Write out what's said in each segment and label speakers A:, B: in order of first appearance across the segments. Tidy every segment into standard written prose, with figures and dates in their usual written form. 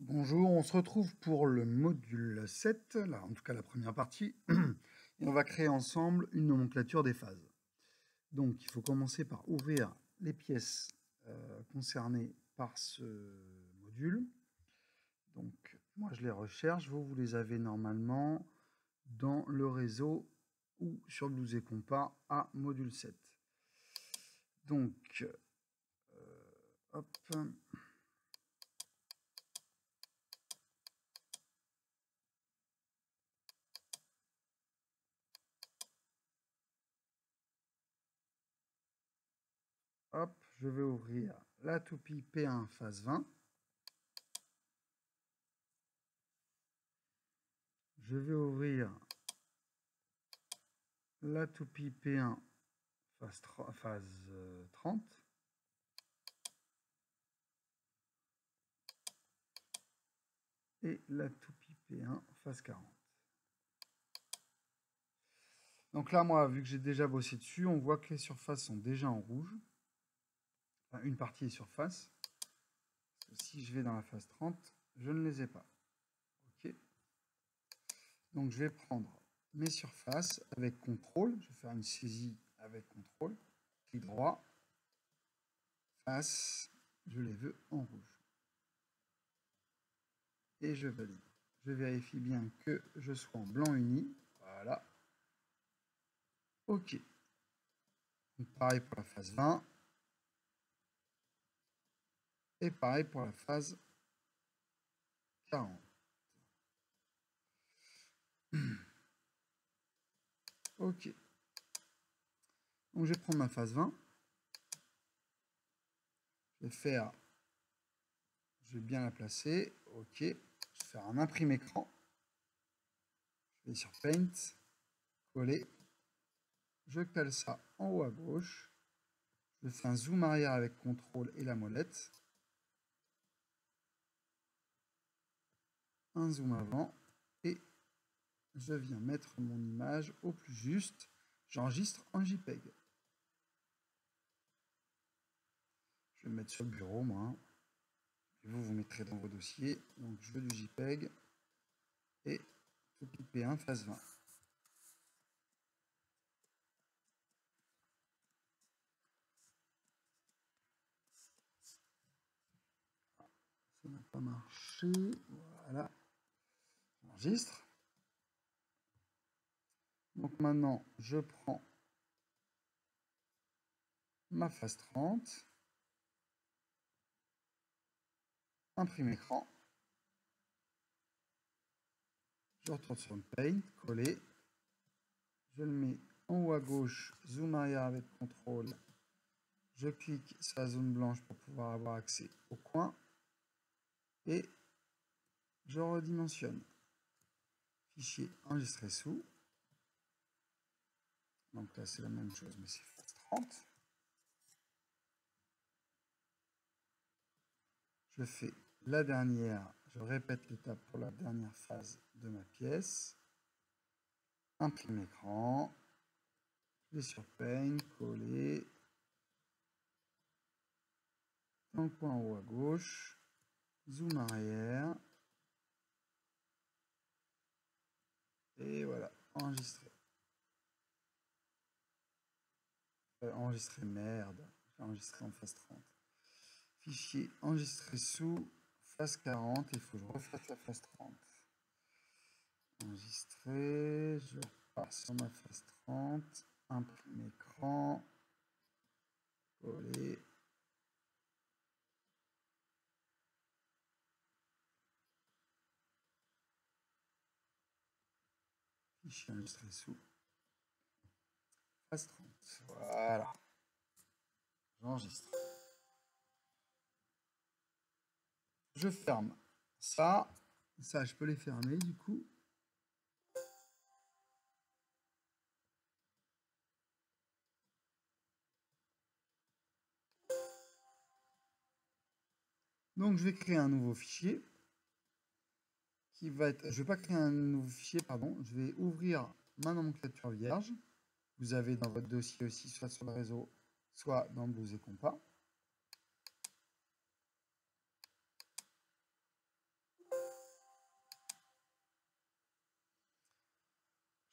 A: Bonjour, on se retrouve pour le module 7, là, en tout cas la première partie, et on va créer ensemble une nomenclature des phases. Donc il faut commencer par ouvrir les pièces concernées par ce module. Donc moi je les recherche, vous les avez normalement dans le réseau ou sur Blues et Compas à module 7. Donc, hop... Hop, je vais ouvrir la toupie P1 phase 20. Je vais ouvrir la toupie P1 phase 30. Et la toupie P1 phase 40. Donc là, moi, vu que j'ai déjà bossé dessus, on voit que les surfaces sont déjà en rouge. Enfin, une partie est surface. Si je vais dans la phase 30, je ne les ai pas. Ok. Donc je vais prendre mes surfaces avec CTRL. Je vais faire une saisie avec CTRL. Clic droit. Face. Je les veux en rouge. Et je valide. Je vérifie bien que je sois en blanc uni. Voilà. Ok. Donc, pareil pour la phase 20. Et pareil pour la phase 40. Ok. Donc je vais prendre ma phase 20. Je vais bien la placer. Ok. Je vais faire un imprime écran. Je vais sur Paint. Coller. Je cale ça en haut à gauche. Je fais un zoom arrière avec CTRL et la molette. Un zoom avant. Et je viens mettre mon image au plus juste. J'enregistre en JPEG. Je vais le mettre sur le bureau, moi. Et vous mettrez dans vos dossiers. Donc je veux du JPEG. Et toupie P1 phase 20. Ça n'a pas marché. Voilà. J'enregistre. Donc maintenant, je prends ma phase 30. Imprime écran. Je retourne sur le Paint, coller. Je le mets en haut à gauche, zoom arrière avec CTRL. Je clique sur la zone blanche pour pouvoir avoir accès au coin. Et je redimensionne. Fichier enregistré sous. Donc là, c'est la même chose, mais c'est phase 30. Je fais la dernière, je répète l'étape pour la dernière phase de ma pièce. Imprime écran. Je vais sur Paint, coller. Dans le coin en haut à gauche. Zoom arrière. Et voilà, enregistrer. Enregistrer, merde. J'ai enregistré en phase 30. Fichier enregistré sous phase 40. Il faut que je refasse la phase 30. Enregistrer. Je repars sur ma phase 30. Imprime écran. Coller. Fichier enregistré sous phase 30. Voilà. J'enregistre. Je ferme ça. Ça, je peux les fermer du coup. Donc je vais créer un nouveau fichier qui va être... Je ne vais pas créer un nouveau fichier, pardon. Je vais ouvrir ma nomenclature vierge. Vous avez dans votre dossier aussi, soit sur le réseau, soit dans Blues et Compas.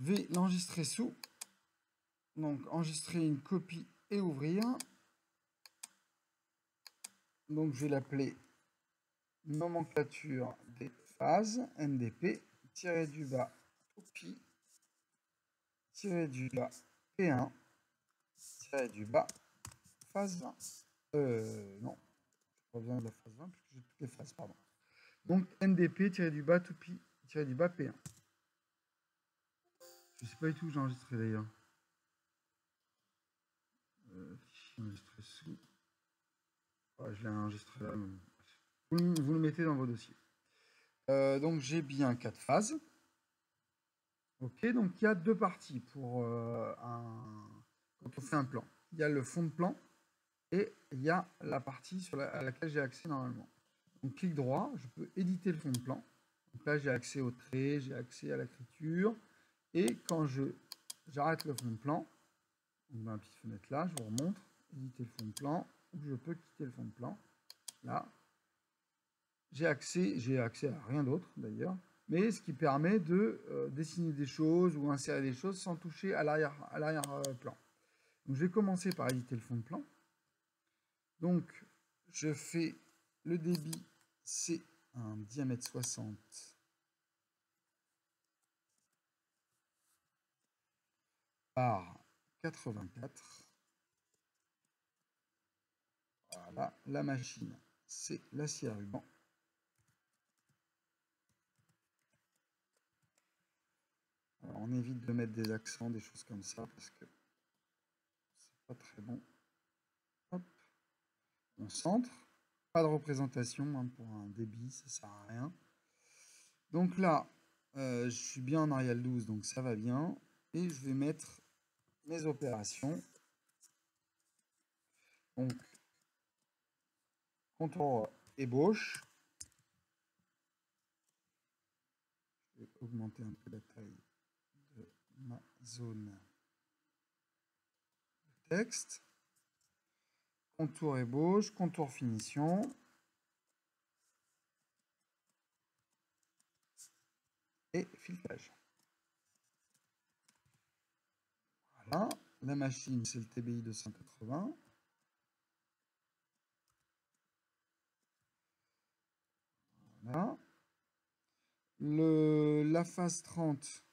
A: Je vais l'enregistrer sous. Donc, enregistrer une copie et ouvrir. Donc, je vais l'appeler nomenclature des phases, NDP, tiré du bas, copie, tiré du bas, P1, tiré du bas, phase 20. Non, je reviens de la phase 20, puisque j'ai toutes les phases, pardon. Donc, NDP, tiré du bas, topi, tiré du bas, P1. Je ne sais pas du tout où j'ai enregistré d'ailleurs. Enregistré sous. Ouais, je l'ai enregistré là. Vous le mettez dans vos dossiers. Donc j'ai bien 4 phases. Ok, donc il y a 2 parties pour quand on fait un plan. Il y a le fond de plan et il y a la partie à laquelle j'ai accès normalement. Donc clic droit, je peux éditer le fond de plan. Donc là j'ai accès au trait, j'ai accès à l'écriture. Et quand j'arrête le fond de plan, donc dans la petite fenêtre là, je vous remontre, éditer le fond de plan, ou je peux quitter le fond de plan. Là, j'ai accès à rien d'autre d'ailleurs, mais ce qui permet de dessiner des choses ou insérer des choses sans toucher à l'arrière-plan. Donc je vais commencer par éditer le fond de plan. Donc je fais le débit, c'est un diamètre 60 par 84. Voilà, la machine, c'est la scie à ruban. Alors, on évite de mettre des accents, des choses comme ça, parce que c'est pas très bon. Hop. On centre. Pas de représentation hein, pour un débit, ça sert à rien. Donc là, je suis bien en Arial 12, donc ça va bien. Et je vais mettre mes opérations. Donc, contour ébauche. Je vais augmenter un peu la taille de ma zone de texte. Contour ébauche, contour finition. Et filetage. Voilà. La machine, c'est le TBI 280. Voilà. La phase 30,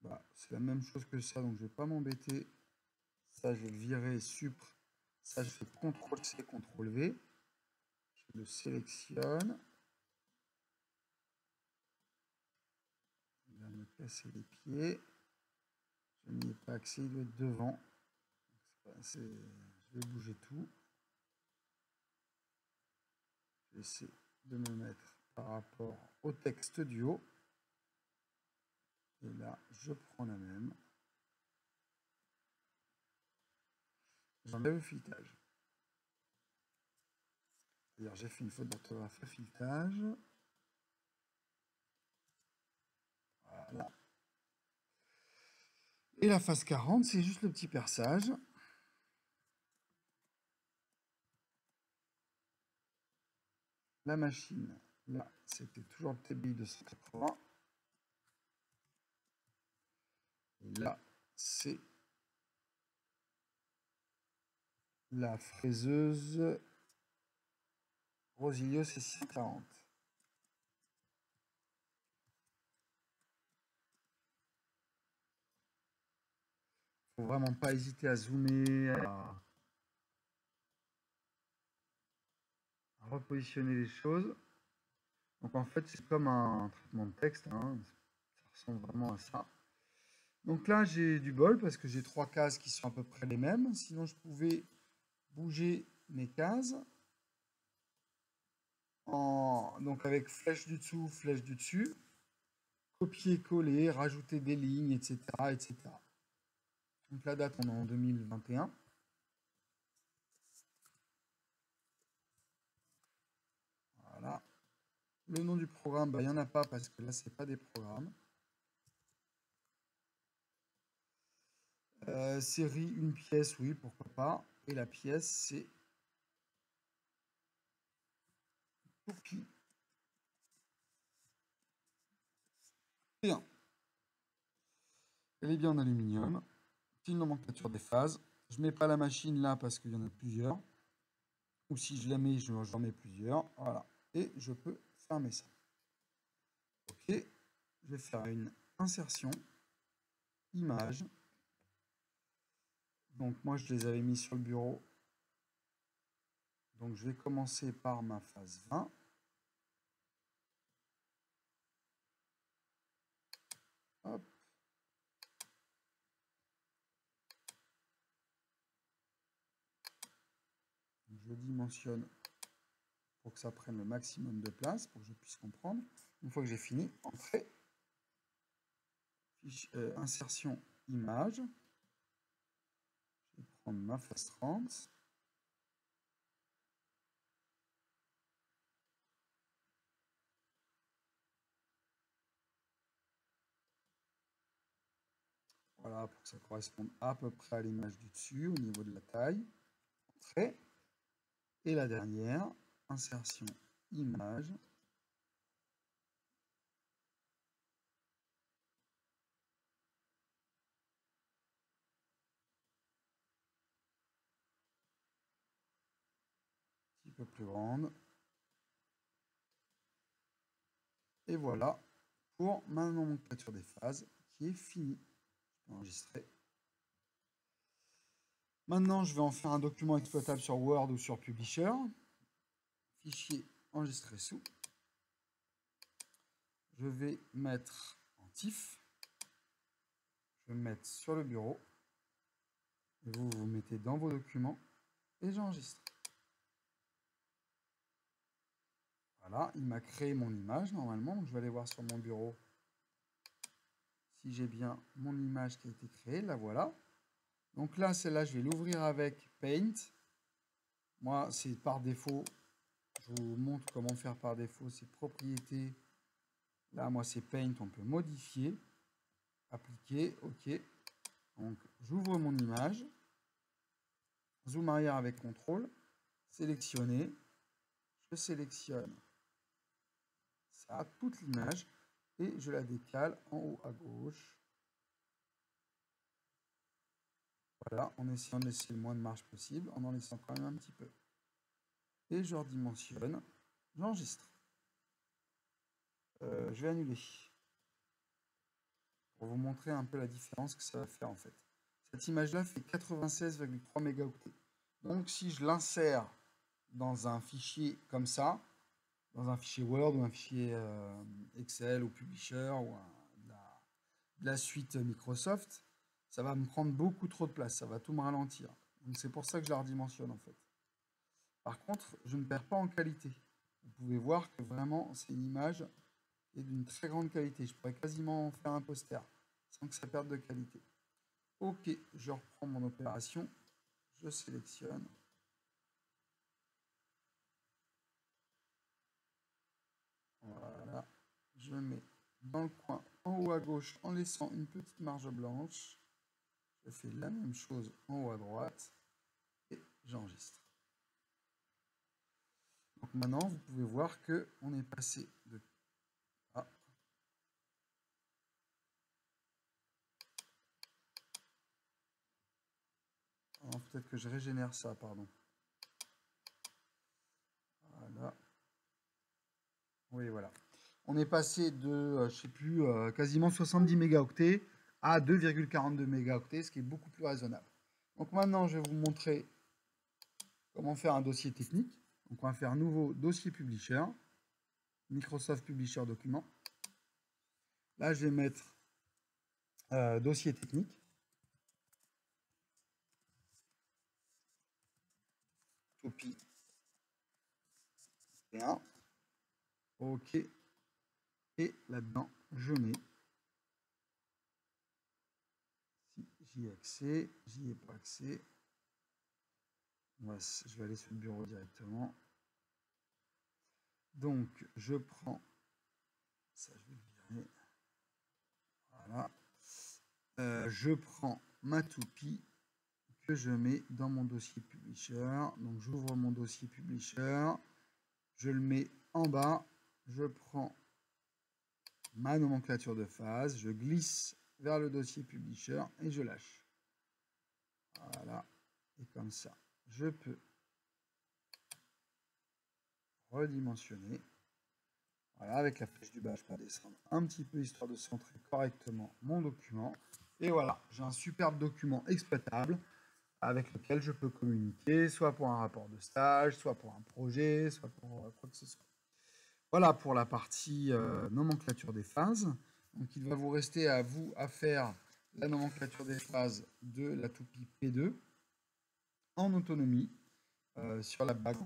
A: bah, c'est la même chose que ça, donc je ne vais pas m'embêter. Ça, je vais le virer, supr. Ça, je fais CTRL-C, CTRL-V. Je le sélectionne. Il va me casser les pieds. Je n'y ai pas accès, il doit être devant. Je vais bouger tout. J'essaie de me mettre par rapport au texte du haut. Et là, je prends la même. J'enlève le filetage. C'est-à-dire, j'ai fait une faute d'orthographe à filetage. Voilà. Et la phase 40, c'est juste le petit perçage. La machine, là, c'était toujours le TBI 280. Et là, c'est la fraiseuse Rosilio C640. Faut vraiment pas hésiter à zoomer, à repositionner les choses. Donc en fait, c'est comme un traitement de texte, hein. Ça ressemble vraiment à ça. Donc là, j'ai du bol parce que j'ai 3 cases qui sont à peu près les mêmes. Sinon, je pouvais bouger mes cases. Donc avec flèche du dessous, flèche du dessus. Copier-coller, rajouter des lignes, etc., etc. Donc la date, on est en 2021. Voilà. Le nom du programme, il n'y en a pas parce que là, ce n'est pas des programmes. Série, une pièce, oui, pourquoi pas. Et la pièce, c'est copie. Bien. Elle est bien en aluminium. C'est une nomenclature des phases. Je ne mets pas la machine là parce qu'il y en a plusieurs. Ou si je la mets, j'en mets plusieurs. Voilà. Et je peux fermer ça. Ok. Je vais faire une insertion. Image. Donc moi, je les avais mis sur le bureau. Donc je vais commencer par ma phase 20. Hop. Je dimensionne pour que ça prenne le maximum de place, pour que je puisse comprendre. Une fois que j'ai fini, entrée, insertion, image. Je vais prendre ma phase 30. Voilà, pour que ça corresponde à peu près à l'image du dessus, au niveau de la taille. Entrée. Et la dernière, insertion, image. Un petit peu plus grande. Et voilà pour ma nomenclature des phases qui est finie. Je vais enregistrer. Maintenant, je vais en faire un document exploitable sur Word ou sur Publisher. Fichier enregistré sous. Je vais mettre en TIFF. Je vais me mettre sur le bureau. Et vous vous mettez dans vos documents et j'enregistre. Voilà, il m'a créé mon image normalement. Donc je vais aller voir sur mon bureau si j'ai bien mon image qui a été créée. La voilà. Donc là, celle-là, je vais l'ouvrir avec Paint. Moi, c'est par défaut. Je vous montre comment faire par défaut. C'est propriétés. Là, moi, c'est Paint. On peut modifier. Appliquer. OK. Donc, j'ouvre mon image. Zoom arrière avec CTRL. Sélectionner. Je sélectionne ça, toute l'image. Et je la décale en haut à gauche. Voilà, en essayant de laisser le moins de marge possible, en laissant quand même un petit peu. Et je redimensionne, j'enregistre. Je vais annuler. Pour vous montrer un peu la différence que ça va faire en fait. Cette image-là fait 96,3 mégaoctets. Donc si je l'insère dans un fichier comme ça, dans un fichier Word ou un fichier Excel ou Publisher ou de la suite Microsoft, ça va me prendre beaucoup trop de place, ça va tout me ralentir. Donc c'est pour ça que je la redimensionne en fait. Par contre, je ne perds pas en qualité. Vous pouvez voir que vraiment c'est une image qui est d'une très grande qualité. Je pourrais quasiment en faire un poster sans que ça perde de qualité. Ok, je reprends mon opération, je sélectionne. Voilà, je mets dans le coin en haut à gauche en laissant une petite marge blanche. Je fais la même chose en haut à droite et j'enregistre. Donc maintenant, vous pouvez voir que on est passé de peut-être que je régénère ça, pardon. Voilà. Oui, voilà. On est passé de, je sais plus, quasiment 70 mégaoctets à 2,42 mégaoctets, ce qui est beaucoup plus raisonnable. Donc maintenant, je vais vous montrer comment faire un dossier technique. Donc on va faire un nouveau dossier Publisher, Microsoft Publisher document. Là, je vais mettre dossier technique. Copie. Bien. OK. Et là-dedans, je mets, si j'y ai accès, j'y ai pas accès. Je vais aller sur le bureau directement. Donc, je prends, ça je vais le virer. Voilà. Je prends ma toupie que je mets dans mon dossier Publisher. Donc, j'ouvre mon dossier Publisher. Je le mets en bas. Je prends ma nomenclature de phase. Je glisse vers le dossier publisher et je lâche. Voilà. Et comme ça, je peux redimensionner. Voilà, avec la flèche du bas, je peux descendre un petit peu histoire de centrer correctement mon document. Et voilà, j'ai un superbe document exploitable avec lequel je peux communiquer, soit pour un rapport de stage, soit pour un projet, soit pour quoi que ce soit. Voilà pour la partie nomenclature des phases. Donc il va vous rester à vous à faire la nomenclature des phases de la toupie P2 en autonomie sur la bague.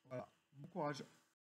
A: Voilà, bon courage.